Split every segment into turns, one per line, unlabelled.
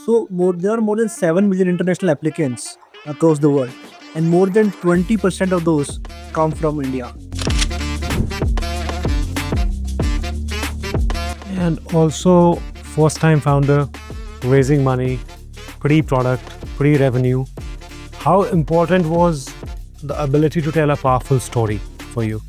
So there are more than 7 million international applicants across the world, and more than 20% of those come from India.
And also, first time founder, raising money, pre-product, pre-revenue. How important was the ability to tell a powerful story for you?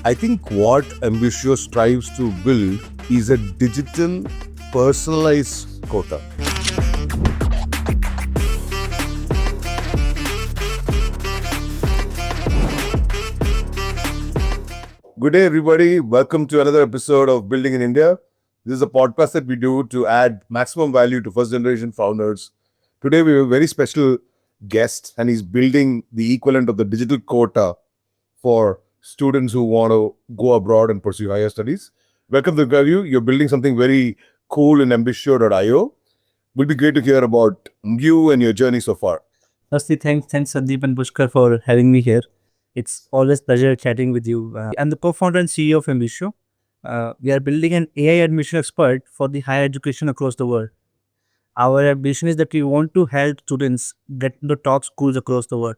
I think what Ambitio strives to build is a digital, personalized quota. Good day, everybody. Welcome to another episode of Building in India. This is a podcast that we do to add maximum value to first generation founders. Today, we have a very special guest, and he's building the equivalent of the digital quota for students who want to go abroad and pursue higher studies. Welcome, Dirghayu. You're building something very cool in Ambitio.io. Will be great to hear about you and your journey so far.
Firstly, thanks Sandeep and Pushkar for having me here. It's always pleasure chatting with you. I'm the co-founder and CEO of Ambitio. We are building an AI admission expert for the higher education across the world. Our ambition is that we want to help students get into top schools across the world.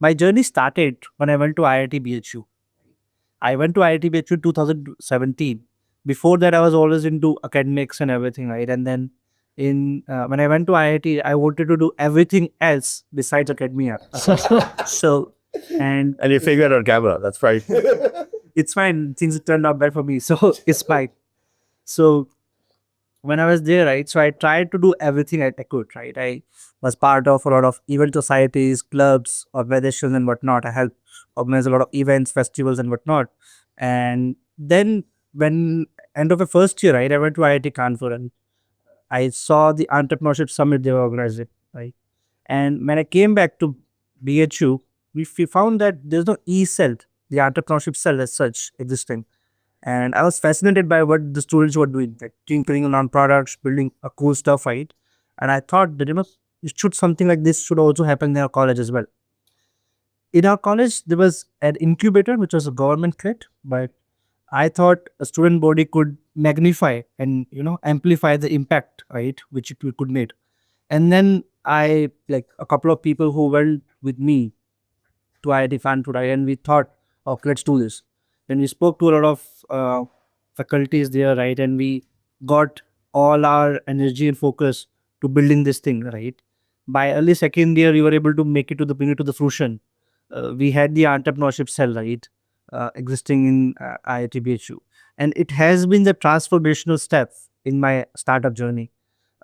My journey started when I went to IIT BHU. I went to IIT BHU in 2017. Before that, I was always into academics and everything, right? And then when I went to IIT, I wanted to do everything else besides academia. And
And you figured out camera. That's right.
it's fine. Things turned out bad for me, so it's fine. So when I was there, right, so I tried to do everything I could, right. I was part of a lot of event societies, clubs, organizations and whatnot. I helped organize a lot of events, festivals and whatnot. And then when end of the first year, right, I went to IIT Kanpur and I saw the entrepreneurship summit they were organizing, right. And when I came back to BHU, we found that there's no E-cell, the entrepreneurship cell as such, existing. And I was fascinated by what the students were doing, like tinkering on products, building a cool stuff, right? And I thought that, something like this should also happen in our college as well. In our college, there was an incubator, which was a government create, but I thought a student body could magnify and, amplify the impact, right, which it could make. And then a couple of people who went with me to IIT Kanpur, and we thought, okay, let's do this. Then we spoke to a lot of faculties there, right, and we got all our energy and focus to building this thing, right. By early second year, we were able to bring it to the fruition. We had the entrepreneurship cell, right, existing in IIT BHU, and it has been the transformational step in my startup journey.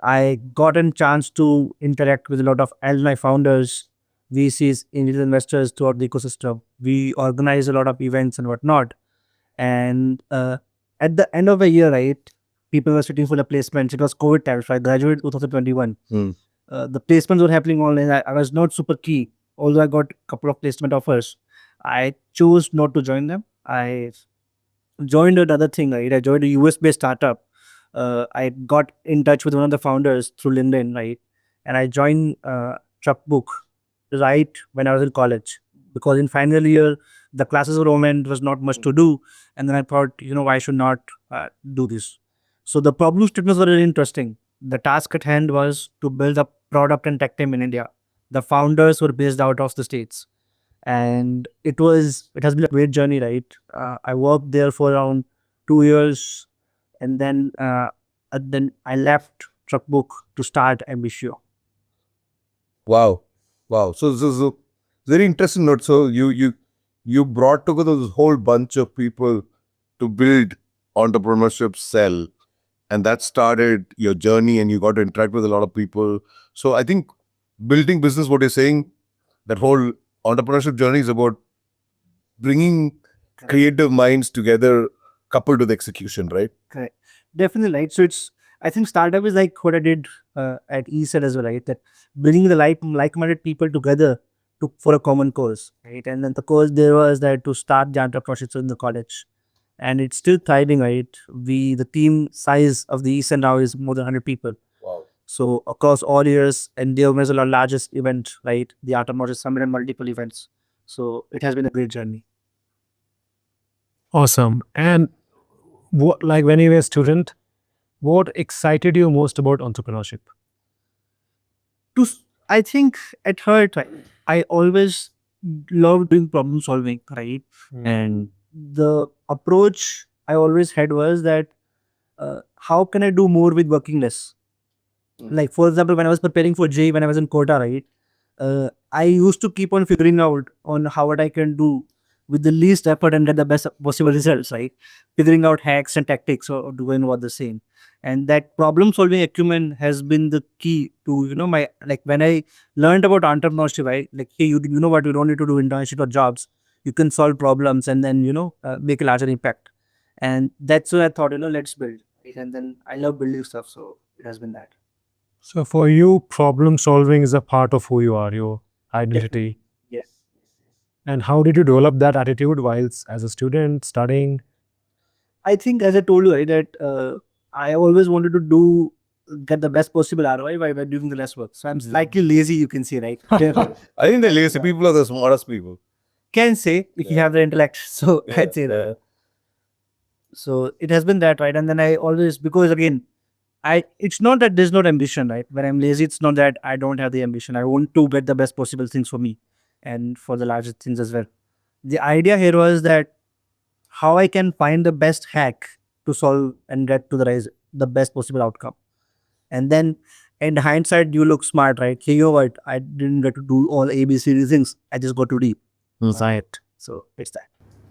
I got a chance to interact with a lot of alumni founders, VCs, angel investors throughout the ecosystem. We organize a lot of events and whatnot. And at the end of the year, right, people were sitting for the placements. It was COVID times, right? I graduated in 2021. The placements were happening online. I was not super key, although I got a couple of placement offers. I chose not to join them. I joined another thing, right? I joined a US-based startup. I got in touch with one of the founders through LinkedIn, right? And I joined TruckBook right when I was in college, because in final year the classes were online, there was not much to do, and then I thought, why should not do this. So the problem statements were really interesting. The task at hand was to build a product and tech team in India. The founders were based out of the States, and it has been a great journey, right. I worked there for around 2 years, and then I left TruckBook to start Ambitio.
Wow. So this is a very interesting note. So you brought together this whole bunch of people to build entrepreneurship cell, and that started your journey, and you got to interact with a lot of people. So I think building business, what you're saying, that whole entrepreneurship journey is about bringing creative minds together, coupled with execution, right?
Correct. Definitely, right. So I think startup is like what I did at ESET as well, right? That bringing the like-minded people together for a common cause, right? And then the cause there was that to start the entrepreneurship in the college, and it's still thriving, right? The team size of the ESET now is more than 100 people.
Wow.
So across all years, and they organize a largest event, right? The Entrepreneurship Summit and multiple events. So it has been a great journey.
Awesome. And what, like when you were a student, what excited you most about entrepreneurship?
I think at heart, right, I always loved doing problem solving, right? And the approach I always had was that how can I do more with working less? Like, for example, when I was preparing for J, when I was in Kota, right, I used to keep on figuring out on how what I can do with the least effort and get the best possible results, right? Figuring out hacks and tactics or doing what the same. And that problem solving acumen has been the key to, my, like when I learned about entrepreneurship, right? Like, hey, you know what, you don't need to do internship or jobs. You can solve problems and then, make a larger impact. And that's why I thought, let's build. Right? And then I love building stuff. So it has been that.
So for you, problem solving is a part of who you are, your identity.
Yes.
And how did you develop that attitude whilst as a student studying?
I think, as I told you, right, that I always wanted to get the best possible ROI by doing the less work. So I'm slightly lazy, you can say, right?
I think the lazy people are the smartest people.
Can say if you have the intellect. So I'd say
Yeah.
that. So it has been that, right? And then I always, because again, it's not that there's not ambition, right? When I'm lazy, it's not that I don't have the ambition. I want to get the best possible things for me and for the largest things as well. The idea here was that how I can find the best hack to solve and get to the best possible outcome. And then in hindsight, you look smart, right? Hey, you know what? I didn't get to do all ABCD things. I just got to deep. Right. So it's that.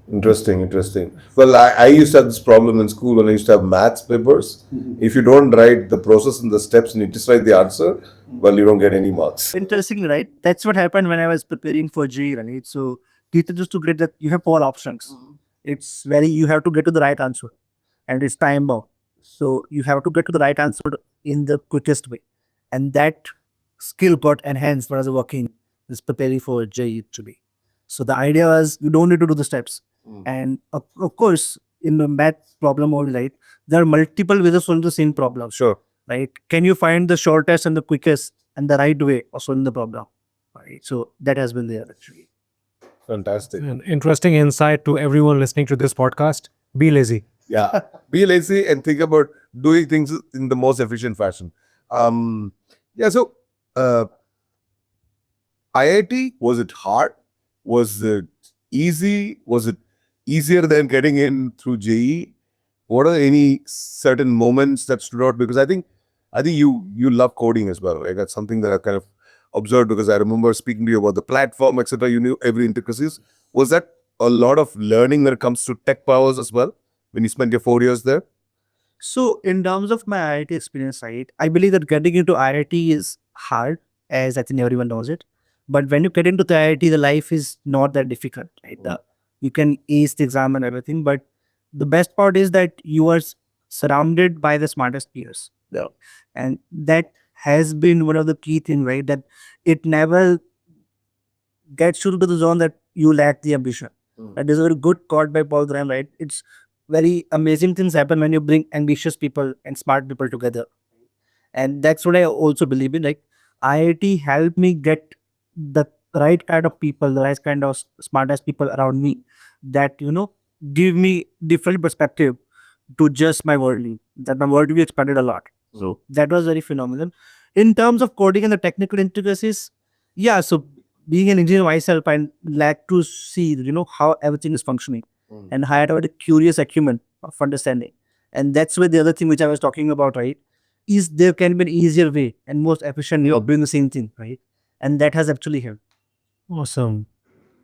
Interesting. Well, I used to have this problem in school when I used to have maths papers. If you don't write the process and the steps and you just write the answer, well, you don't get any marks.
Interesting, right? That's what happened when I was preparing for GE, right? So teacher just to get that you have 4 options. It's you have to get to the right answer and it's time bound. So you have to get to the right answer in the quickest way. And that skill got enhanced when I was working, is preparing for JE to be. So the idea was you don't need to do the steps. And of course, in the math problem only, right, there are multiple ways of solving the same problem.
Sure.
Right? Can you find the shortest and the quickest and the right way of solving the problem? Right. So that has been there actually.
Fantastic.
An interesting insight to everyone listening to this podcast. Be lazy.
Yeah. Be lazy and think about doing things in the most efficient fashion. Yeah. So, IIT, was it hard? Was it easy? Was it easier than getting in through JE? What are any certain moments that stood out? Because I think you love coding as well. Right? That's something that I kind of observed because I remember speaking to you about the platform, etc. You knew every intricacies. Was that a lot of learning when it comes to tech powers as well when you spent your 4 years there?
So in terms of my IIT experience, right, I believe that getting into IIT is hard, as I think everyone knows it. But when you get into the IIT, the life is not that difficult. Right? You can ace the exam and everything, but the best part is that you are surrounded by the smartest peers. Yeah. And that has been one of the key things, right? That it never gets you to the zone that you lack the ambition. That is a very good quote by Paul Graham, right? It's very amazing things happen when you bring ambitious people and smart people together. And that's what I also believe in. Like, IIT helped me get the right kind of people, the right kind of smartest people around me that, give me different perspective to just my worldview. That my worldview expanded a lot. So that was very phenomenal. In terms of coding and the technical intricacies, yeah, so being an engineer myself, I like to see, how everything is functioning. And I had a curious acumen of understanding. And that's where the other thing which I was talking about, right, is there can be an easier way and most efficient way of doing the same thing, right? And that has actually helped.
Awesome.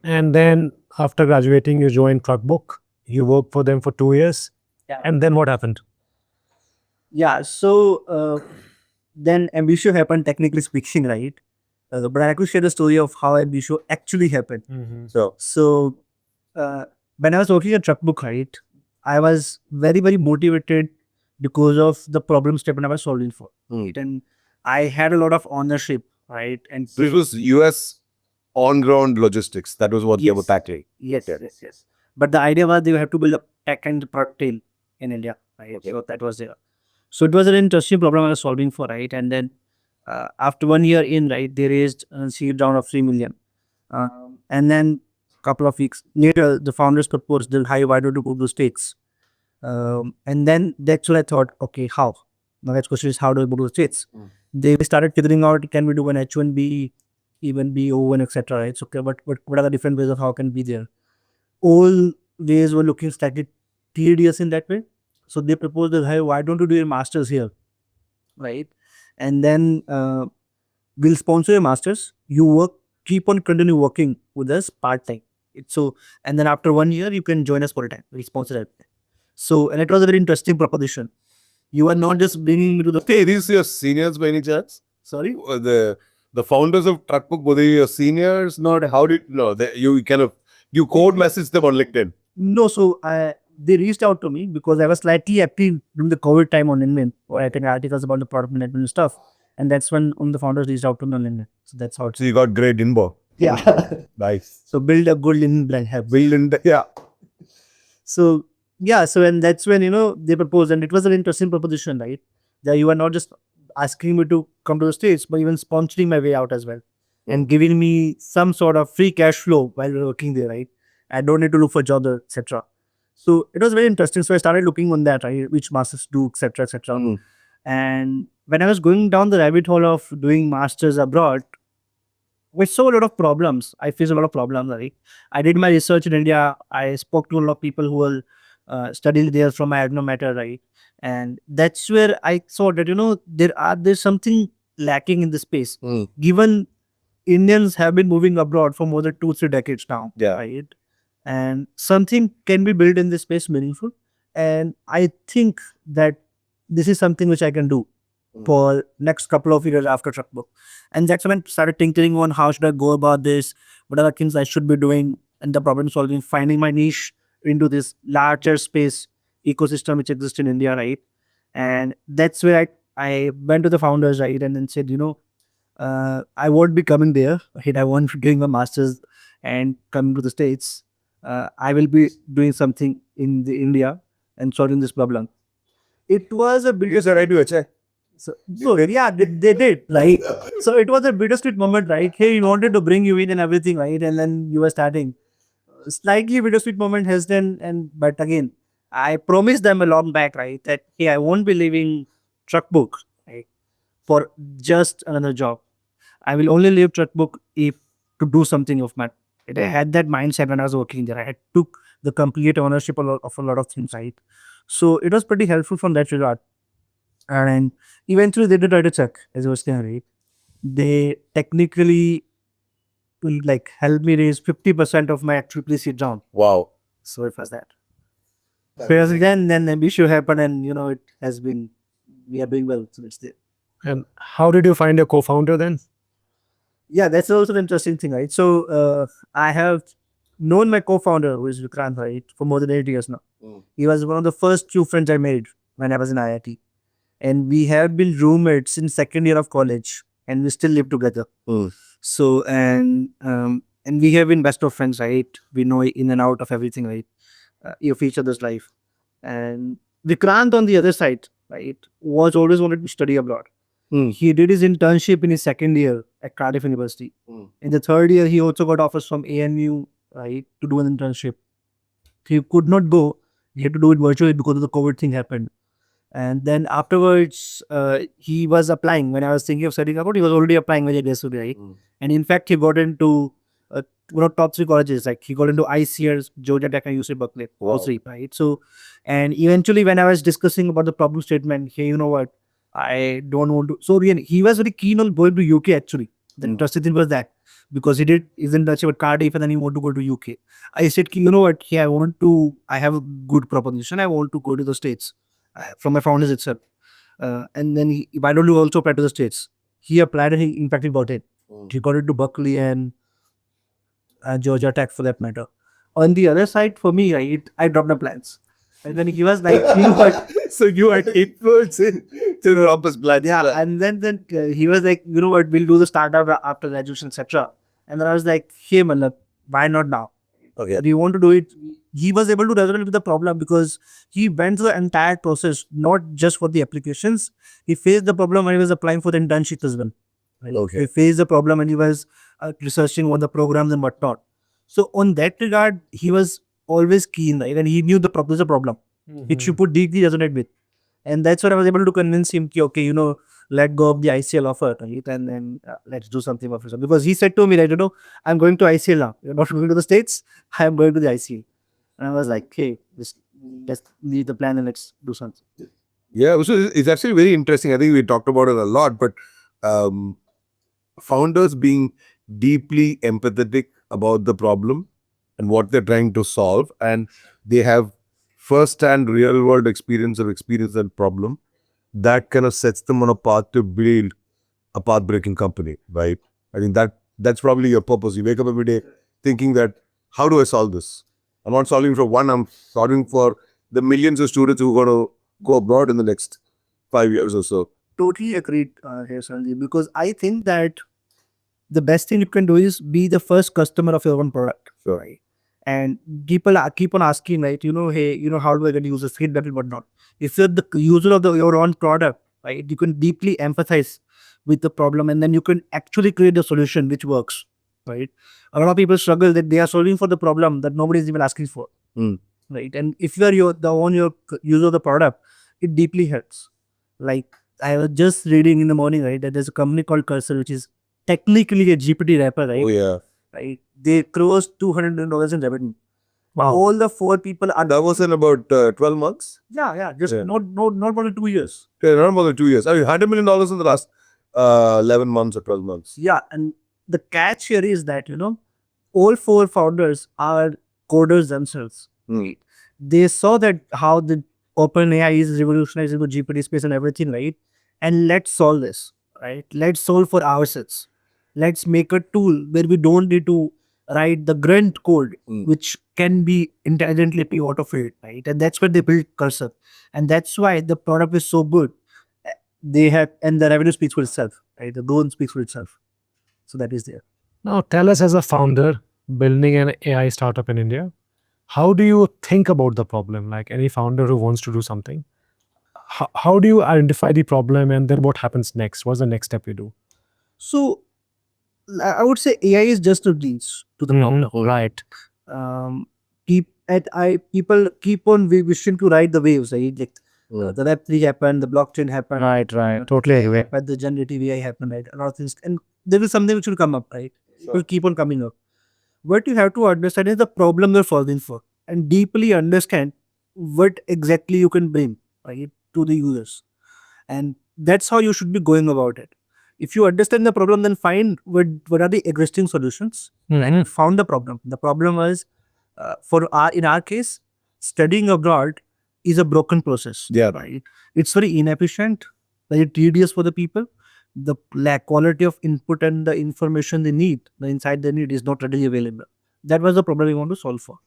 And then after graduating, you joined TruckBook. You worked for them for 2 years.
Yeah.
And then what happened?
Yeah, so then Ambitio happened, technically speaking, right? But I like to share the story of how Ambitio actually happened. So when I was working at TruckBook, right, I was very, very motivated because of the problem statement I was solving for. Right? And I had a lot of ownership, right? And
So it was US on-ground logistics. That was what they were tackling.
yes. But the idea was they have to build a tech and product team in India, right? So that was there. So it was an interesting problem I was solving for, right? And then after 1 year in, right, they raised a seed round of 3 million. And then a couple of weeks later, the founders proposed, Dirghayu, why don't you go to the States? And then that's when I thought, okay, how? The next question is, how do we go to the States? They started figuring out, can we do an H1B, even B, O1, etc. Right? So, okay, what are the different ways of how can be there? All ways were looking slightly tedious in that way. So they proposed that, hey, why don't you do your masters here? Right? And then we'll sponsor your masters. You work, keep on continue working with us part time. So, and then after 1 year, you can join us full time. We sponsor everything. So, and it was a very interesting proposition. You are not just bringing me to the
Hey, these are your seniors by any chance?
sorry.
The founders of TruckBook, were they your seniors? Not how did you kind of you code message them on LinkedIn?
No, so they reached out to me because I was slightly active during the COVID time on LinkedIn, writing articles about the product management and stuff. And that's when the founders reached out to me on LinkedIn. So that's how it's.
So you got great inbox.
Yeah.
Nice.
So build a good LinkedIn brand. Have
Build in yeah.
So yeah, so and that's when they proposed, and it was an interesting proposition, right? That you are not just asking me to come to the States, but even sponsoring my way out as well, and giving me some sort of free cash flow while we're working there, right? I don't need to look for jobs, etc. So it was very interesting. So I started looking on that, right? Which masters do, etc., etc. And when I was going down the rabbit hole of doing masters abroad, we saw a lot of problems. I faced a lot of problems. Right? I did my research in India. I spoke to a lot of people who were studying there from my alma mater, right? And that's where I saw that there's something lacking in the space. Given Indians have been moving abroad for more than 2-3 decades now,
Yeah.
right? And something can be built in this space meaningful. And I think that this is something which I can do for next couple of years after TruckBook. And that's when I started tinkering on how should I go about this, what are the things I should be doing, and the problem solving, finding my niche into this larger space ecosystem which exists in India, right? And that's where I went to the founders, right, and then said, I won't be coming there, right? I won't be doing my masters and coming to the States. I will be doing something in the India and solving this problem. It was a big
Yes, sir, I do HI.
so yeah, they did, right? So it was a bittersweet moment, right? Hey, we wanted to bring you in and everything, right? And then you were starting. Slightly bittersweet moment has then, but again, I promised them a long back, right? That hey, I won't be leaving TruckBook, right, for just another job. I will only leave TruckBook if to do something of my. I had that mindset when I was working there. I had took the complete ownership of a lot of things, right? So it was pretty helpful from that regard. And eventually they did write a check, as I was saying, right? They technically will help me raise 50% of my triple seed round.
Wow.
So it was that. Whereas then Ambitio happened, and it has been, we are doing well. So it's there.
And how did you find your co-founder then?
Yeah, that's also an interesting thing, right? So I have known my co-founder, who is Vikrant, right, for more than 8 years now. He was one of the first few friends I made when I was in IIT. And we have been roommates since second year of college, and we still live together. So and we have been best of friends, right? We know in and out of everything, right? Of each other's life. And Vikrant on the other side, right, was always wanted to study abroad. He did his internship in his second year at Cardiff University. In the third year, he also got offers from ANU, right, to do an internship. He could not go. He had to do it virtually because of the COVID thing happened. And then afterwards, he was applying. When I was thinking of studying abroad, he was already applying very aggressively, right? And in fact, he got into one of top 3 colleges. Like he got into ICS, Georgia Tech, and UC Berkeley. All 3, right? So, and eventually, when I was discussing about the problem statement, hey, you know what? I don't want to. So again, he was very keen on going to UK actually. The interesting thing was that because he did his internship at Cardiff and then he wanted to go to UK. I said, you know what? Hey, I have a good proposition. I want to go to the States. From my founders itself. And then why don't you also apply to the States? He applied and he in fact he got it. He got it to Berkeley and Georgia Tech for that matter. On the other side, for me, right, I dropped my plans. And then he was like, you know what?
So you had influence to drop his plans.
Yeah, and then he was like, you know what, we'll do the startup after graduation, etc. And then I was like, hey, man, why not now?
Okay.
Do you want to do it? He was able to resonate with the problem because he went through the entire process, not just for the applications. He faced the problem when he was applying for the internship as well. Right?
Okay.
He faced the problem when he was researching on the programs and whatnot. So on that regard, he was always keen, right? And he knew there's a problem. which you put deeply resonate with. And that's what I was able to convince him, ki, okay, let go of the ICL offer, right? And then let's do something for yourself. Because he said to me, that, I'm going to ICL now. You're not going to the States. I am going to the ICL. And I was like, hey, let's leave the plan and let's do something.
Yeah, so it's actually very interesting. I think we talked about it a lot, but founders being deeply empathetic about the problem and what they're trying to solve, and they have first-hand real-world experience that problem, that kind of sets them on a path to build a path-breaking company, right? I think that's probably your purpose. You wake up every day thinking that, how do I solve this? I'm not solving for one, I'm solving for the millions of students who are going to go abroad in the next 5 years or so.
Totally agreed here, Sanjeev, because I think that the best thing you can do is be the first customer of your own product.
Sure.
Right? And people keep on asking, right? Hey, how do I get users feedback and whatnot? If you're the user of your own product, right, you can deeply empathize with the problem, and then you can actually create a solution which works, right? A lot of people struggle that they are solving for the problem that nobody is even asking for, right? And if you are your user of the product, it deeply helps. Like, I was just reading in the morning, right, that there's a company called Cursor, which is technically a GPT wrapper, right?
Oh, yeah.
Right? They crossed $200 million in revenue. Wow. All the 4 people are...
That was in about 12 months?
Yeah. Just not more than 2 years.
Yeah, not more than 2 years. I mean, $100 million in the last 11 months or 12 months.
Yeah, and the catch here is that, all 4 founders are coders themselves. Right? They saw that how the OpenAI is revolutionizing the GPT space and everything, right? And let's solve this, right? Let's solve for ourselves. Let's make a tool where we don't need to write the grunt code, which can be intelligently be autofilled, right? And that's where they built Cursor. And that's why the product is so good. And the revenue speaks for itself, right? The growth speaks for itself. So that is there.
Now, tell us, as a founder building an AI startup in India, how do you think about the problem? Like any founder who wants to do something, how do you identify the problem, and then what happens next? What's the next step you do?
So I would say AI is just a means to the problem, right? People keep on wishing to ride the waves, right? Like the Web3 happened, the blockchain happened,
Right. Totally agree.
but the generative AI happened, right? A lot of things, and there is something which will come up, right? It will keep on coming up. What you have to understand is the problem you're solving for, and deeply understand what exactly you can bring, right, to the users. And that's how you should be going about it. If you understand the problem, then find what are the existing solutions, and found the problem. The problem was, in our case, studying abroad is a broken process.
Yeah.
Right. It's very inefficient, very tedious for the people. The quality of input and the information they need, the insight they need, is not readily available. That was the problem we want to solve for.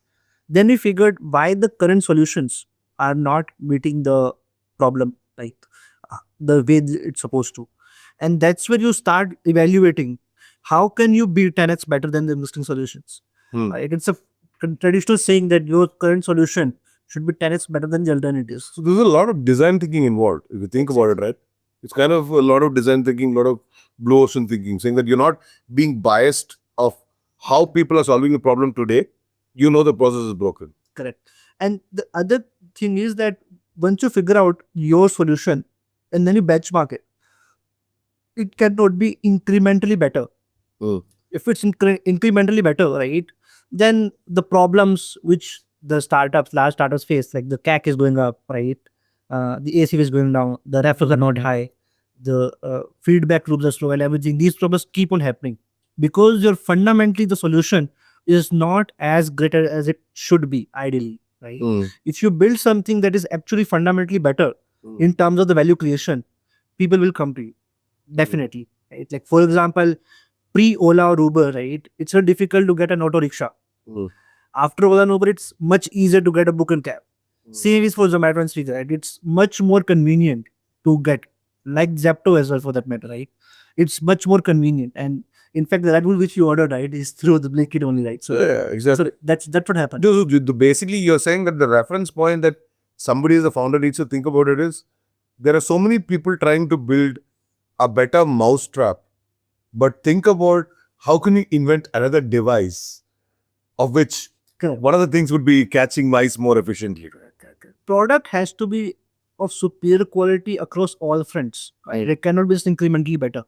Then we figured why the current solutions are not meeting the problem, like the way it's supposed to. And that's where you start evaluating how can you be 10x better than the existing solutions. Right? It's a traditional saying that your current solution should be 10x better than the alternatives.
So there's a lot of design thinking involved, if you think about it, right? It's kind of a lot of design thinking, a lot of blue ocean thinking, saying that you're not being biased of how people are solving the problem today. You know the process is broken.
Correct. And the other thing is that once you figure out your solution and then you benchmark it, it cannot be incrementally better. If it's incrementally better, right, then the problems which the large startups face, like the CAC is going up, right, the ACV is going down, the referrals are not high, the feedback loops are slow and everything, these problems keep on happening because fundamentally the solution is not as great as it should be ideally, right? If you build something that is actually fundamentally better in terms of the value creation, people will come to you. Definitely. Right? Like, for example, pre-Ola or Uber, right? It's so difficult to get an auto rickshaw. After Ola and Uber, it's much easier to get a book and cab. Same is for Zomato and Swiggy, right? It's much more convenient to get, like Zepto as well for that matter, right? It's much more convenient. And in fact, the Red Bull which you ordered, right, is through the Blinkit only, right? So
yeah, exactly.
So that's what happened.
Basically, you're saying that the reference point that somebody as a founder needs to think about it is, there are so many people trying to build a better mousetrap, but think about how can you invent another device of which one of the things would be catching mice more efficiently.
product has to be of superior quality across all fronts. Right? It cannot be just incrementally better.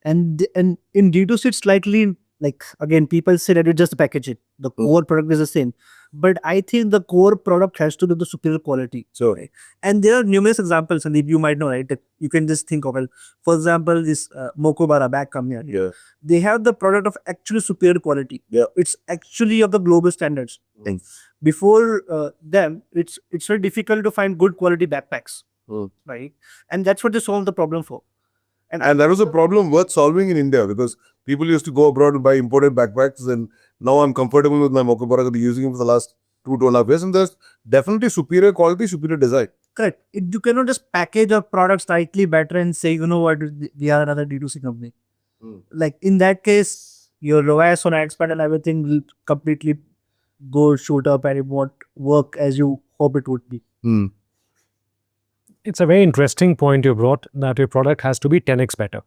And in D2C, it's slightly like, again, people say that you just package it. The core product is the same. But I think the core product has to be the superior quality. So, right? And there are numerous examples, and you might know, right? That you can just think of it. For example, this Mokobara bag company.
Yeah.
They have the product of actually superior quality.
Yeah.
It's actually of the global standards. Before them, it's very difficult to find good quality backpacks, right? And that's what they solve the problem for.
And that was a problem worth solving in India, because people used to go abroad and buy imported backpacks, and now I'm comfortable with my Mokobara. I've been using it for the last 2.5 years, and there's definitely superior quality, superior design.
Correct. You cannot just package a product slightly better and say, you know what, we are another D2C company. Like in that case, your ROAS on ad spend and everything will completely go shoot up, and it won't work as you hope it would be.
It's a very interesting point you brought, that your product has to be 10x better.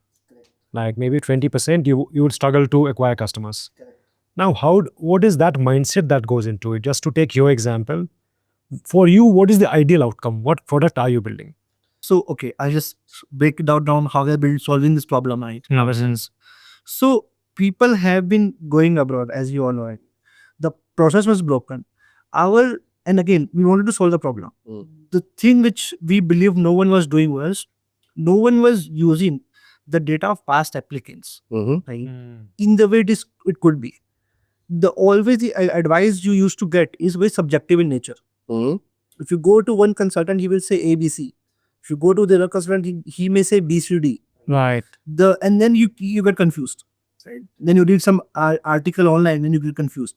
Like maybe 20%, you would struggle to acquire customers. Now, what is that mindset that goes into it? Just to take your example, for you, what is the ideal outcome? What product are you building?
So, okay, I'll just break it down how they're solving this problem, right?
Ever since.
So, people have been going abroad, as you all know, right? The process was broken. And again, we wanted to solve the problem. The thing which we believe no one was doing was, no one was using the data of past applicants, right? In the way it could be. The advice you used to get is very subjective in nature. If you go to one consultant, he will say ABC. If you go to the other consultant, he may say BCD.
Right.
And then you get confused. Right? Then you read some article online, and you get confused.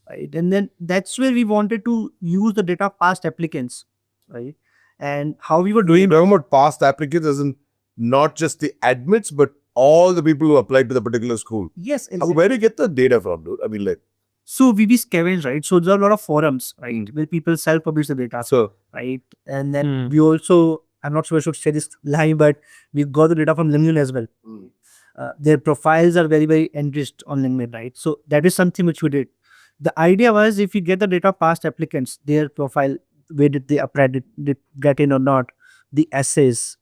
Right? And then that's where we wanted to use the data of past applicants, right? And how we were doing.
Talking about past applicants, as in not just the admits, but all the people who applied to the particular school.
Yes.
Where do you get the data from, dude? I mean, like.
So we scavenge, right? So there are a lot of forums, right, where people self-publish the data,
So,
right? And then we also, I'm not sure I should say this live, but we got the data from LinkedIn as well. Their profiles are very, very enriched on LinkedIn, right? So that is something which we did. The idea was, if you get the data of past applicants, their profile, where did they apply, did get in or not, the essays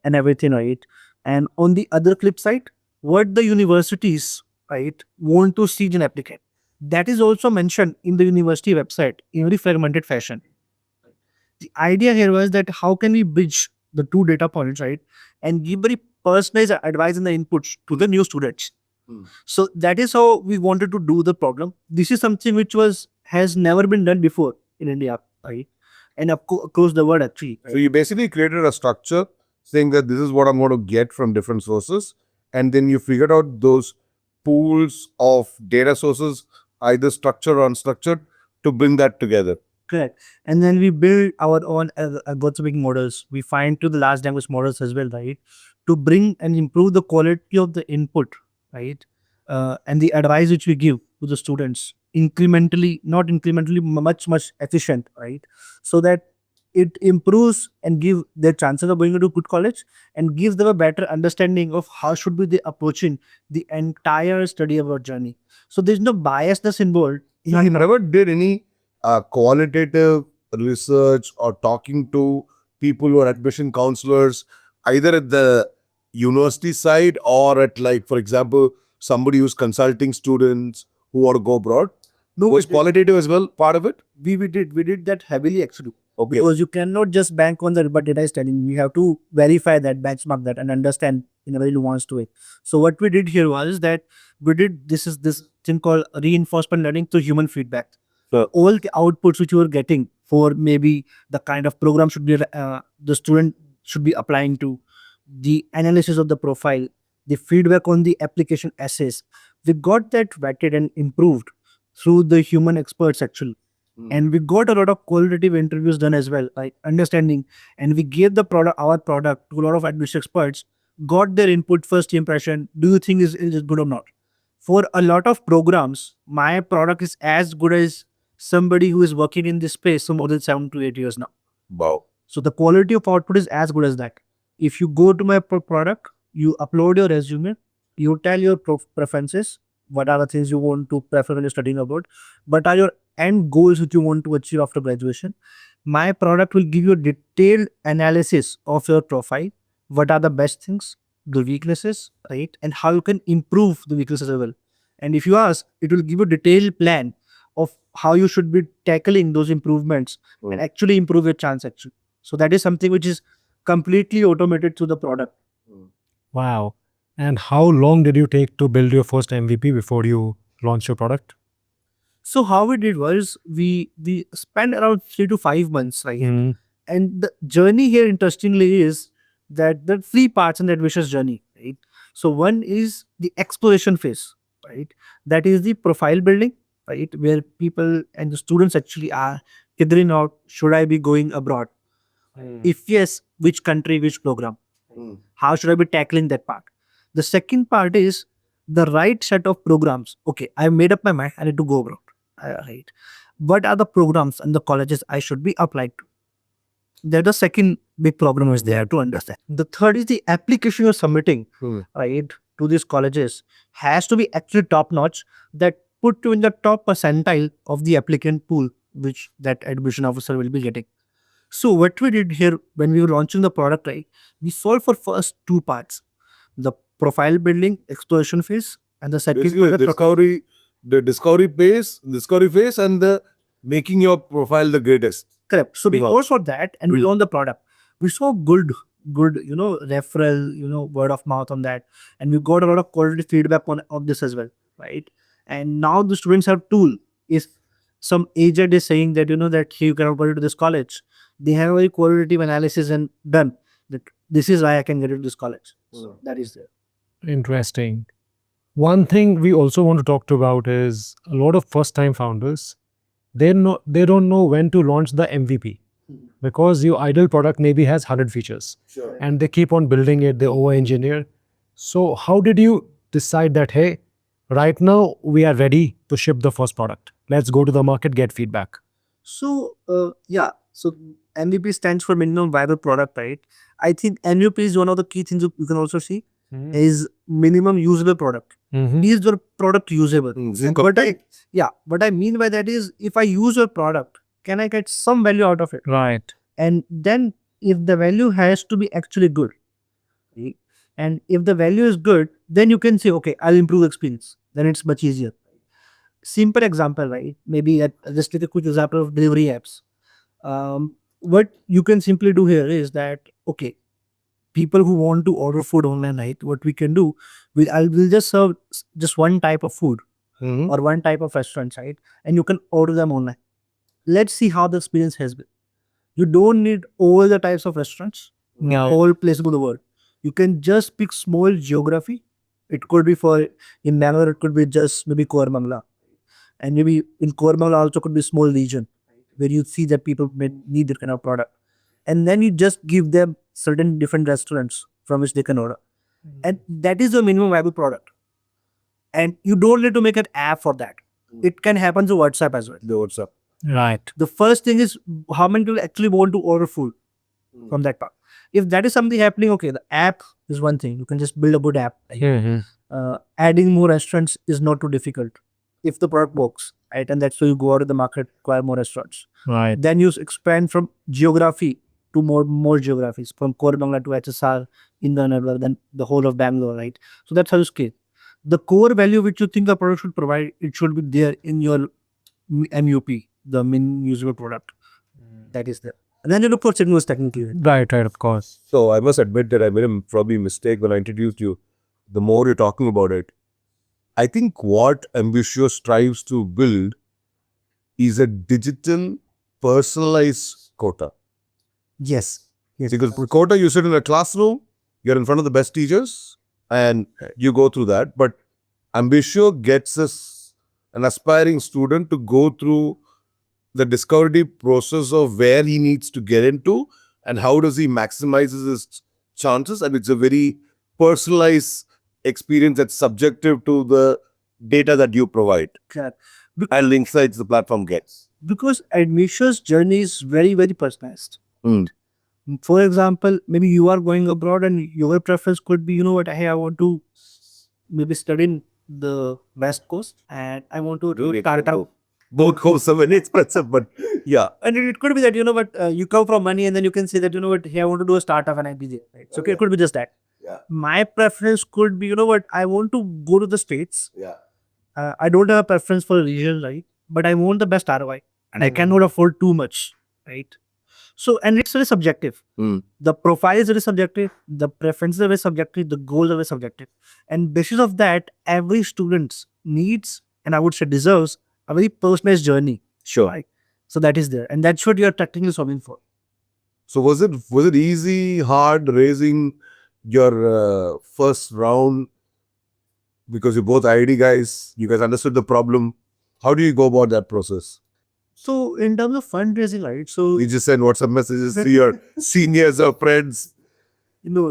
and everything, right? And on the other flip side, what the universities, right, want to see in an applicant. That is also mentioned in the university website in a very fragmented fashion. The idea here was that how can we bridge the two data points, right, and give very personalized advice and the inputs to the new students. So that is how we wanted to do the problem. This is something which has never been done before in India, right? And across the world, actually.
So you basically created a structure saying that this is what I'm going to get from different sources, and then you figured out those pools of data sources, either structured or unstructured, to bring that together.
Correct. And then we build our own algorithmic models. We fine-tune the large language models as well, right, to bring and improve the quality of the input, right, and the advice which we give to the students incrementally, not incrementally, much efficient, right, so that it improves and give their chances of going to good college, and gives them a better understanding of how should be they approaching the entire study about journey. So there's no biasness involved.
You never did any qualitative research or talking to people who are admission counselors, either at the university side or at, like, for example, somebody who's consulting students who want to go abroad?
No,
was qualitative as well part of it?
We did that heavily, actually.
Okay.
Because you cannot just bank on the but data is telling you. You have to verify that, benchmark that, and understand in a very nuanced way. So what we did here was that this thing called reinforcement learning through human feedback.
Sure.
All the outputs which you were getting for maybe the kind of program should be the student should be applying to, the analysis of the profile, the feedback on the application essays, we got that vetted and improved through the human experts, actually. And we got a lot of qualitative interviews done as well, like understanding, and we gave our product to a lot of admission experts, got their input, first impression, do you think is good or not? For a lot of programs, my product is as good as somebody who is working in this space for more than 7 to 8 years now.
Wow.
So the quality of output is as good as that. If you go to my product, you upload your resume, you tell your preferences, what are the things you want to prefer when you're studying abroad, what are your end goals which you want to achieve after graduation, My product will give you a detailed analysis of your profile. What are the best things, the weaknesses, right? And how you can improve the weaknesses as well. And if you ask, it will give you a detailed plan of how you should be tackling those improvements and actually improve your transaction. So that is something which is completely automated through the product.
Wow. And how long did you take to build your first MVP before you launched your product?
So how we did was we spent around 3 to 5 months, right? And the journey here, interestingly, is that the three parts in the admissions journey, right? So one is the exploration phase, right? That is the profile building, right? Where people and the students actually are figuring out, should I be going abroad? If yes, which country, which program? How should I be tackling that part? The second part is the right set of programs. Okay, I made up my mind, I need to go abroad. Right. What are the programs and the colleges I should be applied to? That the second big problem is there to understand. The third is the application you're submitting, right, to these colleges has to be actually top notch, that put you in the top percentile of the applicant pool, which that admission officer will be getting. So what we did here when we were launching the product, right, we solved for first two parts, the profile building exploration phase, and the second
Basically,
part,
the discovery phase, and the making your profile the greatest.
correct. So we
Wow.
also that, and we own the product. We saw good, referral, word of mouth on that, and we got a lot of quality feedback on this as well, right? And now the students have tool. If some agent is saying that that hey, you cannot go to this college, they have a very qualitative analysis and done that. This is why I can get into this college. So that is there.
Interesting. One thing we also want to talk about is a lot of first-time founders. They don't know when to launch the MVP because your ideal product maybe has 100 features, and they keep on building it. They over-engineer. So how did you decide that hey, right now we are ready to ship the first product? Let's go to the market, get feedback.
So so MVP stands for minimum viable product, right? I think MVP is one of the key things you can also see is minimum usable product. Is your product usable? What I mean by that is, if I use your product, can I get some value out of it?
Right.
And then if the value has to be actually good, right? And if the value is good, then you can say, okay, I'll improve the experience. Then it's much easier. Simple example, right? Maybe just take a quick example of delivery apps. What you can simply do here is that, okay, people who want to order food online, right? What we can do, we'll just serve just one type of food or one type of restaurant, right? And you can order them online. Let's see how the experience has been. You don't need all the types of restaurants, all places of the world. You can just pick small geography. It could be in Bangalore, it could be just maybe Koramangala. And maybe in Koramangala also could be small region where you see that people may need that kind of product. And then you just give them certain different restaurants from which they can order. And that is the minimum viable product. And you don't need to make an app for that. It can happen through WhatsApp as well.
The WhatsApp.
Right.
The first thing is how many people actually want to order food from that part. If that is something happening, okay, the app is one thing. You can just build a good app. Adding more restaurants is not too difficult if the product works, right? And that's why you go out of the market, acquire more restaurants.
Right.
Then you expand from geography to more geographies, from Koramangala to HSR, Indranagar, then the whole of Bangalore, right? So that's how you scale. The core value which you think the product should provide, it should be there in your MUP, the minimum usable product. That is there. And then you look for signals technically.
Right, of course.
So I must admit that I made a probably mistake when I introduced you. The more you're talking about it, I think what Ambitio strives to build is a digital personalized quota.
Yes.
Because for quota, you sit in a classroom, you're in front of the best teachers, and you go through that. But Ambitio gets an aspiring student to go through the discovery process of where he needs to get into and how does he maximize his chances. And it's a very personalized experience that's subjective to the data that you provide
Correct.
and the insights the platform gets.
Because admissions journey is very, very personalized. For example, maybe you are going abroad and your preference could be, hey, I want to maybe study in the West Coast and I want to start out
both wholesome and expensive, but yeah.
And it could be that, you come from money and then you can say that, hey, I want to do a startup and I be there. Right? So it could be just that.
Yeah.
My preference could be, I want to go to the States.
Yeah.
I don't have a preference for a region, right? But I want the best ROI and I cannot afford too much, right? So, and it's very subjective. The profile is very subjective, the preferences are very subjective, the goals are very subjective. And basis of that, every student needs, and I would say deserves, a very personalized journey.
Sure.
Right? So that is there. And that's what you're technically solving for.
So was it easy, hard raising your first round? Because you're both ID guys, you guys understood the problem. How do you go about that process?
So in terms of fundraising, right? So
You just send WhatsApp messages to your seniors or friends.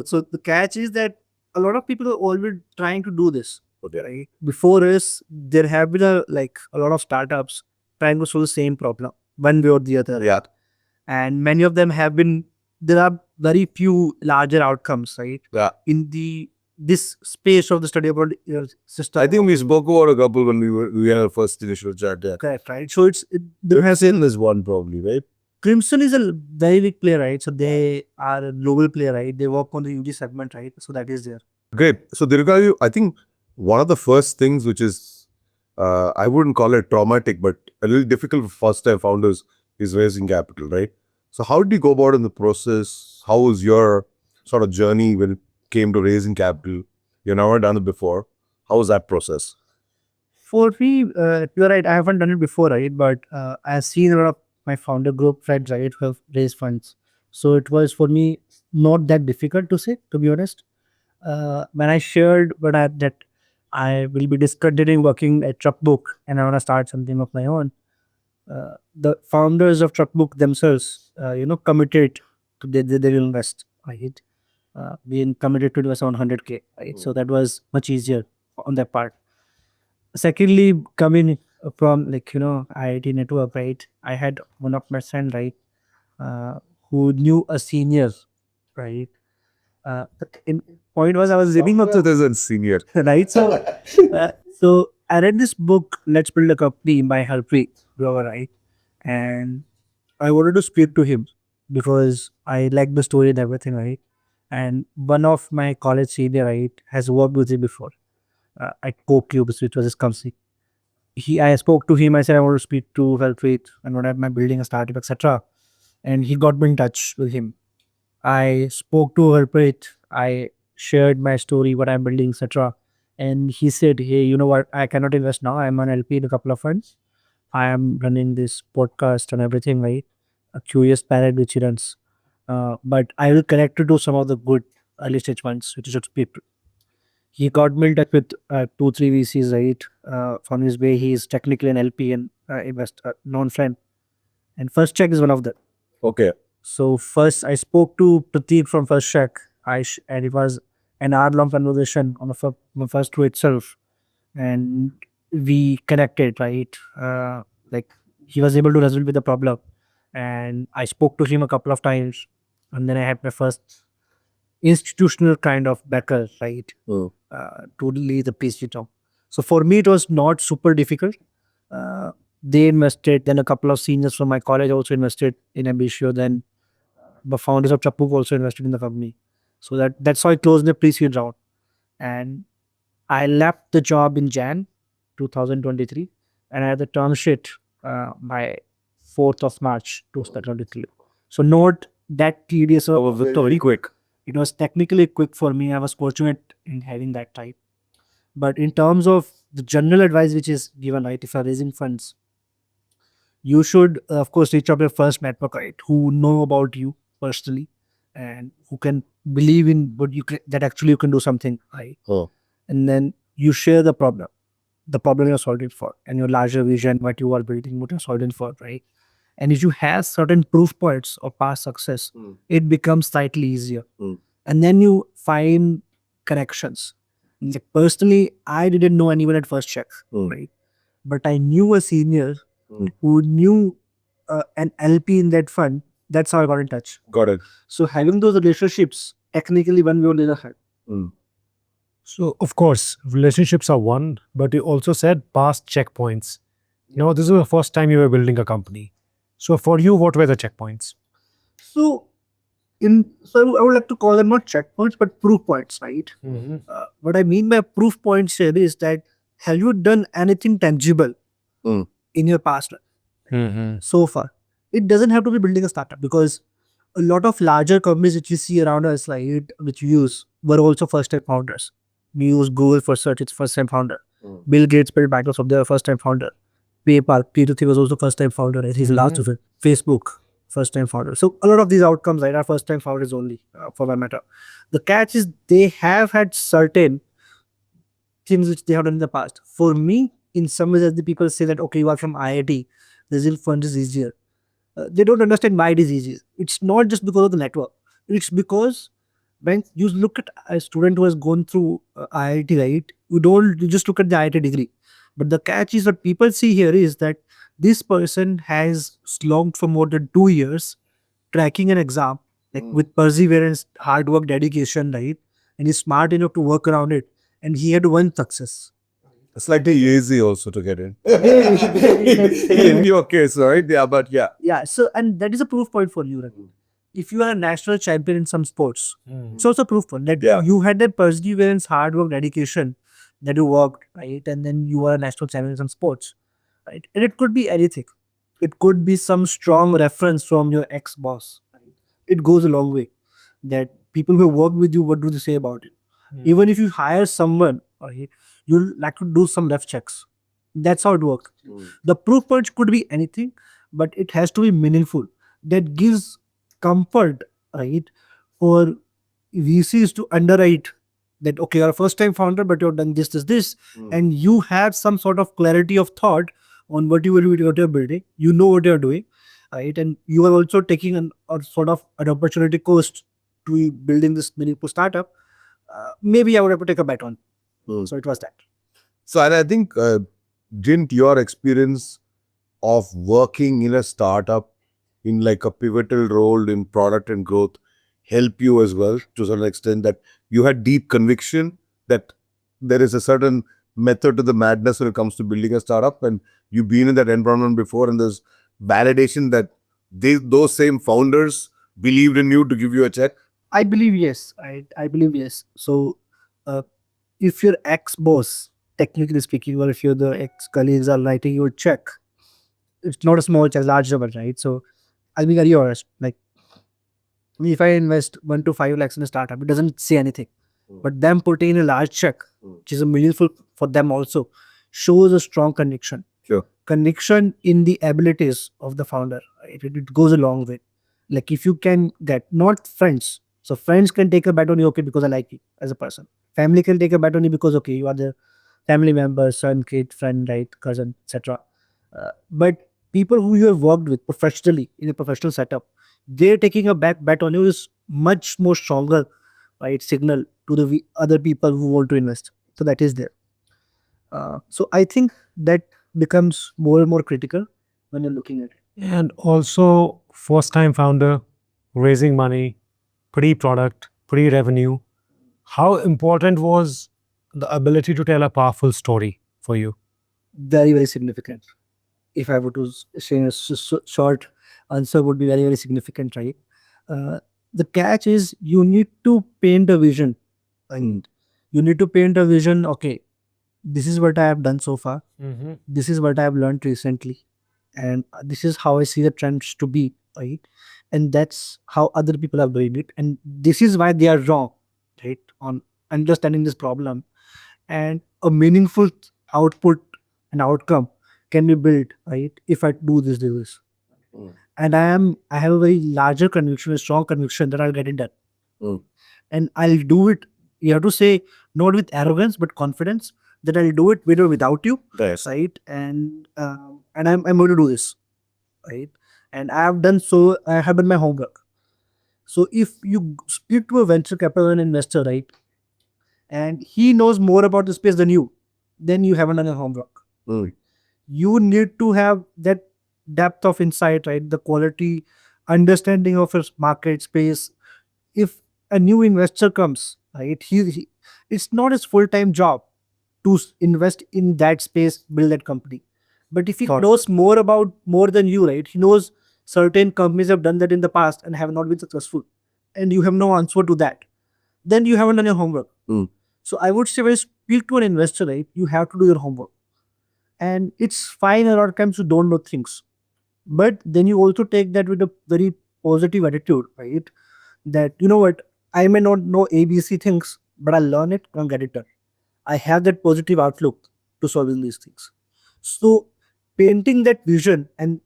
so the catch is that a lot of people are already trying to do this. Right? Before us, there have been a lot of startups trying to solve the same problem, one way or the other.
Yeah.
And many of them have been, there are very few larger outcomes, right?
Yeah.
In this space of the study about system.
I think we spoke about a couple when we had our first initial chat. Yeah.
Correct, right? So
There has been this one probably, right?
Crimson is a very big player, right? So they are a global player, right? They work on the UG segment, right? So that is there.
Great. So Dirghayu, I think one of the first things which is, I wouldn't call it traumatic, but a little difficult for first-time founders is raising capital, right? So how did you go about in the process? How was your sort of journey when it came to raising capital? You've never done it before. How was that process?
For me, you're right. I haven't done it before, right? But I've seen a lot of my founder group friends, right, who have raised funds. So it was for me not that difficult to say, to be honest. When I shared that I will be discontinuing working at TruckBook and I want to start something of my own, the founders of TruckBook themselves, committed to they will invest, right? Being committed to invest on 100K, right? So that was much easier on their part. Secondly, coming from IIT network, right? I had one of my friend, right, who knew a senior, right? In point was I was living up to
There's a senior.
right. So I read this book, Let's Build a Company by Harpreet Grover, right? And I wanted to speak to him because I liked the story and everything, right? And one of my college senior, right, has worked with him before. At CoCubes, which was his company. I spoke to him. I said I want to speak to Harpreet and what am I building a startup, etc. And he got me in touch with him. I spoke to Harpreet. I shared my story, what I'm building, etc. And he said, hey, you know what? I cannot invest now. I'm an LP in a couple of funds. I am running this podcast and everything, right? A curious parrot which he runs. But I will connect you to some of the good early stage funds, which is people. He got me in touch with 2-3 VCs, right? From his way, he is technically an LP and non-friend. And First Check is one of them.
Okay.
So first, I spoke to Prateek from First Check, and it was an hour-long conversation on the first two itself, and we connected, right? He was able to result with the problem, and I spoke to him a couple of times, and then I had my first institutional kind of backer, right? To lead the PhD talk. So for me, it was not super difficult. They invested, then a couple of seniors from my college also invested in Ambitio, then the founders of TruckBook also invested in the company. So that's how I closed the pre-seed round. And I left the job in Jan 2023 and I had the term sheet by 4th of March 2023. So not that tedious or very quick. It was technically quick for me. I was fortunate in having that type. But in terms of the general advice which is given, right, if you're raising funds, you should, of course, reach out to your first network, right, who know about you personally and who can believe in what that actually you can do something, right? And then you share the problem you're solving for, and your larger vision, what you are building, what you're solving for, right? And if you have certain proof points of past success, it becomes slightly easier. And then you find connections. Like personally, I didn't know anyone at First Check, right? But I knew a senior who knew an LP in that fund. That's how I got in touch.
Got it.
So having those relationships, technically one way or the other.
So, of course, relationships are one, but you also said past checkpoints. Now, this is the first time you were building a company. So for you, what were the checkpoints?
So I would like to call them not checkpoints but proof points, right? What I mean by proof points here is that have you done anything tangible
Mm.
in your past so far? It doesn't have to be building a startup, because a lot of larger companies which we see around us, like which we use, were also first time founders. We use Google for search, it's first time founder. Bill Gates built Microsoft, they're first time founder. PayPal, P2P was also first time founder, and he's the last of it. Facebook, first time founder. So a lot of these outcomes, right, are first time founders only, for that matter. The catch is they have had certain things which they have done in the past. For me, in some ways, as the people say that, okay, you are from IIT, the Zil fund is easier. They don't understand why it is easy. It's not just because of the network. It's because when you look at a student who has gone through IIT, right? You just look at the IIT degree. But the catch is what people see here is that this person has slogged for more than 2 years tracking an exam, like with perseverance, hard work, dedication, right? And he's smart enough to work around it. And he had one success.
Slightly easy also to get in. In your case, right? Yeah, but yeah.
Yeah, so and that is a proof point for you, right? If you are a national champion in some sports, it's also a proof point that you had that perseverance, hard work, dedication, that you worked, right? And then you are a national champion in some sports, right? And it could be anything. It could be some strong reference from your ex-boss. Right? It goes a long way. That people who work with you, what do they say about it? Even if you hire someone, right, you'll like to do some ref checks. That's how it works. The proof points could be anything, but it has to be meaningful. That gives comfort, right, for VCs to underwrite that, okay, you're a first time founder, but you've done this, and you have some sort of clarity of thought on what you're building. You know what you're doing, right? And you are also taking a sort of an opportunity cost to building this meaningful startup. Maybe I would have to take a bet on. So it was that.
So, and I think, didn't your experience of working in a startup in like a pivotal role in product and growth help you as well to some extent, that you had deep conviction that there is a certain method to the madness when it comes to building a startup, and you've been in that environment before, and there's validation that those same founders believed in you to give you a check?
I believe yes. I believe yes. So, if your ex-boss, technically speaking, or if your the ex-colleagues are writing you a check, it's not a small check, large number, right? So, I'll be very honest. Like, if I invest 1 to 5 lakhs in a startup, it doesn't say anything. But them putting in a large check, which is a meaningful for them also, shows a strong conviction.
Sure.
Conviction in the abilities of the founder. Right? It goes a long way. Like if you can get, not friends. So friends can take a bet on you, okay, because I like you as a person. Family can take a bet on you because, okay, you are the family member, son, kid, friend, right, cousin, etc. But people who you have worked with professionally in a professional setup, they're taking a bet on you is much more stronger, right, signal to the other people who want to invest. So that is there. So I think that becomes more and more critical when you're looking at it.
And also, first time founder, raising money, pre-product, pre-revenue. How important was the ability to tell a powerful story for you?
Very, very significant. If I were to say a short answer, would be very, very significant, right? The catch is you need to paint a vision, and you need to paint a vision. Okay, this is what I have done so far. This is what I have learned recently, and this is how I see the trends to be, right? And that's how other people are doing it, and this is why they are wrong, right? On understanding this problem, and a meaningful output and outcome can be built, right, if I do this. And I have a very larger conviction, a strong conviction that I'll get it done. And I'll do it, you have to say, not with arrogance but confidence, that I'll do it with or without you,
Yes.
right? And I'm going to do this, right? And I have done my homework. So if you speak to a venture capital investor, right, and he knows more about the space than you, then you haven't done your homework. You need to have that depth of insight, right? The quality, understanding of his market space. If a new investor comes, right, it's not his full-time job to invest in that space, build that company. But if he knows more than you, right? He knows certain companies have done that in the past and have not been successful, and you have no answer to that, then you haven't done your homework. So I would say when you speak to an investor, right, you have to do your homework. And it's fine a lot of times you don't know things. But then you also take that with a very positive attitude, right? That, you know what, I may not know ABC things, but I'll learn it and get it done. I have that positive outlook to solving these things. So painting that vision and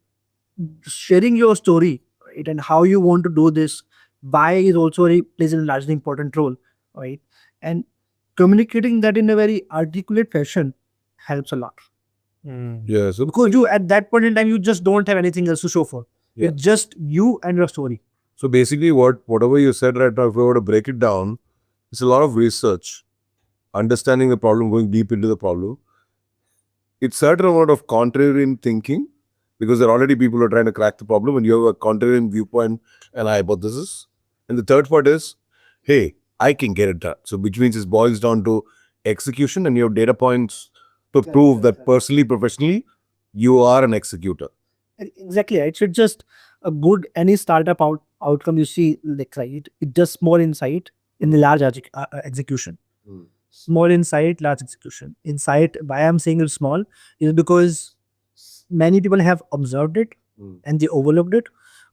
sharing your story, right, and how you want to do this, why is also plays a largely important role, right? And communicating that in a very articulate fashion helps a lot.
Yeah. So
Because you at that point in time you just don't have anything else to show for.
Yeah.
It's just you and your story.
So basically, whatever you said right now, if we were to break it down, it's a lot of research, understanding the problem, going deep into the problem. It's certain amount of contrarian thinking, because there are already people who are trying to crack the problem, and you have a contrarian viewpoint and hypothesis. And the third part is, hey, I can get it done. So which means it boils down to execution, and you have data points to prove that personally, professionally, you are an executor.
Exactly, right. So it's just a good any startup outcome you see, like, right, it does small insight in the large execution. Small insight, large execution. Insight, why I'm saying it's small is because many people have observed it and they overlooked it,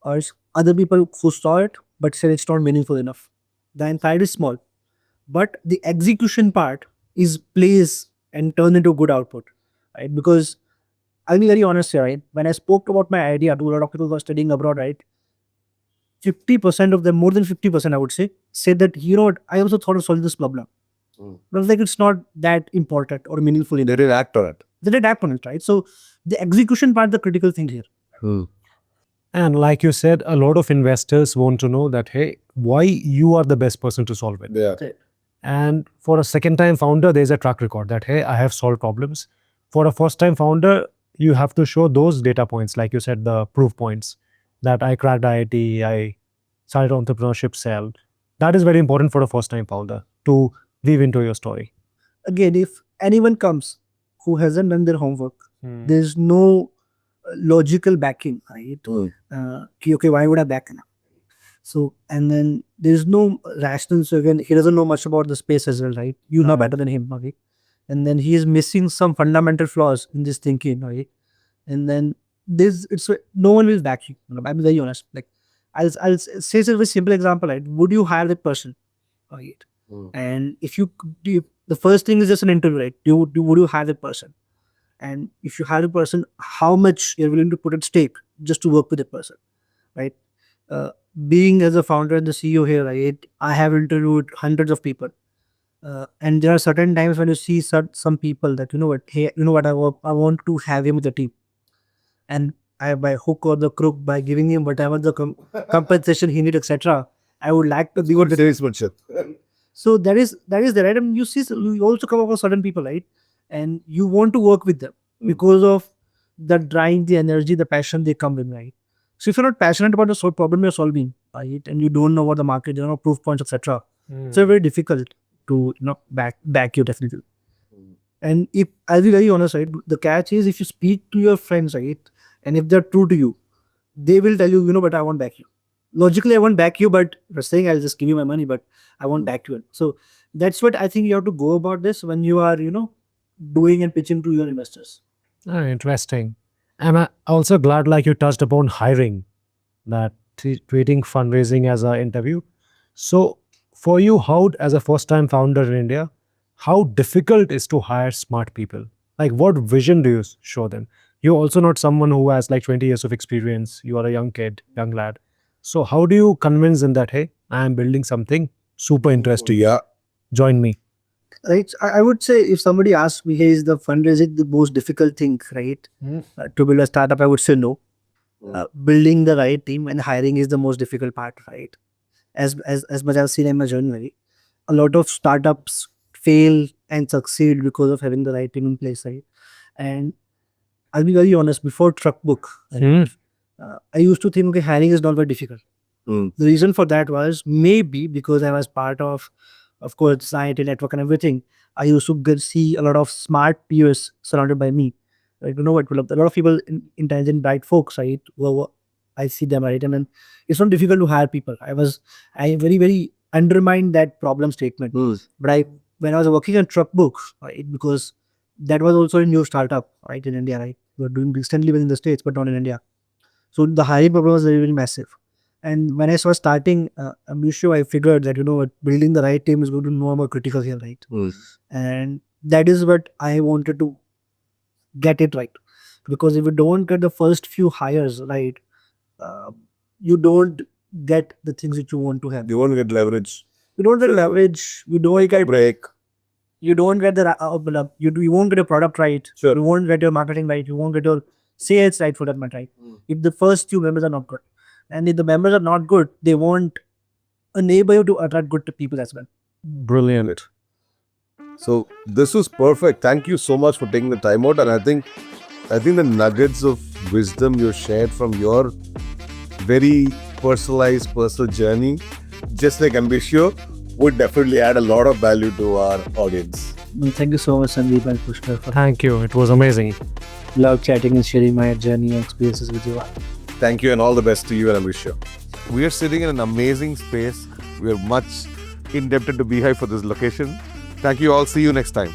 or other people who saw it but said it's not meaningful enough. The insight is small, but the execution part is plays and turn into good output, right? Because I'll be very honest here, right? When I spoke about my idea to a lot of people who are studying abroad, right? 50% of them, more than 50%, I would say, said that, you know what, I also thought of solving this problem. But like it's not that important or meaningful
They
enough.
didn't act on it.
They did act on it, right? So the execution part, the critical thing here.
And like you said, a lot of investors want to know that, hey, why you are the best person to solve it.
Yeah.
And for a second-time founder, there's a track record that, hey, I have solved problems. For a first-time founder, you have to show those data points, like you said, the proof points that I cracked IIT, I started entrepreneurship cell. That is very important for a first-time founder to weave into your story.
Again, if anyone comes who hasn't done their homework, there's no logical backing, right? Okay, why would I back now? So, and then there's no rational. So again, he doesn't know much about the space as well, right? You know better than him, okay? And then he is missing some fundamental flaws in this thinking, right? And then no one will back you. I'm very honest. Like, I'll say a very simple example, right? Would you hire that person, right? And if the first thing is just an interview, right? Would you hire that person? And if you hire a person, how much you're willing to put at stake just to work with that person, right? Being as a founder and the CEO here, right, I have interviewed hundreds of people. And there are certain times when you see some people that, you know what, hey, you know what, I want to have him with the team. And I, by hook or the crook, by giving him whatever the compensation he needs, etc., I would like to be what the
Salesmanship.
So that is the right. And you also come across certain people, right? And you want to work with them because of the drive, the energy, the passion they come with, right? So if you're not passionate about the problem you're solving, right, and you don't know what the market, you don't know proof points, etc., so very difficult to back you definitely. And if I'll be very honest, right, the catch is if you speak to your friends, right, and if they're true to you, they will tell you, you know, but I won't back you. Logically, I won't back you, but you're saying I'll just give you my money, but I won't back you. So that's what I think you have to go about this when you are, doing and pitching to your investors.
Interesting. I'm also glad, like you touched upon hiring, that treating fundraising as an interview. So for you, how, as a first-time founder in India, how difficult is to hire smart people? Like, what vision do you show them? You're also not someone who has like 20 years of experience. You are a young kid, young lad. So how do you convince them that, hey, I am building something super interesting?
Yeah.
Join me.
Right. I would say if somebody asks me, hey, is the fundraising the most difficult thing, right? To build a startup, I would say no. Building the right team and hiring is the most difficult part, right? As much as I've seen in my journey, a lot of startups fail and succeed because of having the right team in place, right? And I'll be very honest, before TruckBook, I used to think, okay, hiring is not very difficult. The reason for that was maybe because I was part of course, society, network and everything. I used to see a lot of smart peers surrounded by me. Like, a lot of people, intelligent, bright folks, right? Well, I see them, right? And then it's not difficult to hire people. I very, very undermined that problem statement. But when I was working on TruckBook, right, because that was also a new startup, right, in India, right? We were doing recently within the States, but not in India. So the hiring problem was very, very massive. And when I was starting Ambitio, I figured that, building the right team is going to be more critical here, right? And that is what I wanted to get it right. Because if you don't get the first few hires right, you don't get the things that you want to have.
You won't get leverage.
You don't get leverage. You don't get
Break.
You don't get the you won't get your product right.
Sure.
You won't get your marketing right. You won't get your sales right, for that matter, right? If the first few members are not good, and if the members are not good, they won't enable you to attract good people as well.
Brilliant.
So this was perfect. Thank you so much for taking the time out. And I think the nuggets of wisdom you shared from your very personalized personal journey, just like Ambitio, would definitely add a lot of value to our audience.
Well, thank you so much, Sandeep and Pushkar, for
Thank you. It was amazing.
love chatting and sharing my journey and experiences with you.
Thank you and all the best to you and Ambitio. We are sitting in an amazing space. We are much indebted to Beehive for this location. Thank you all. See you next time.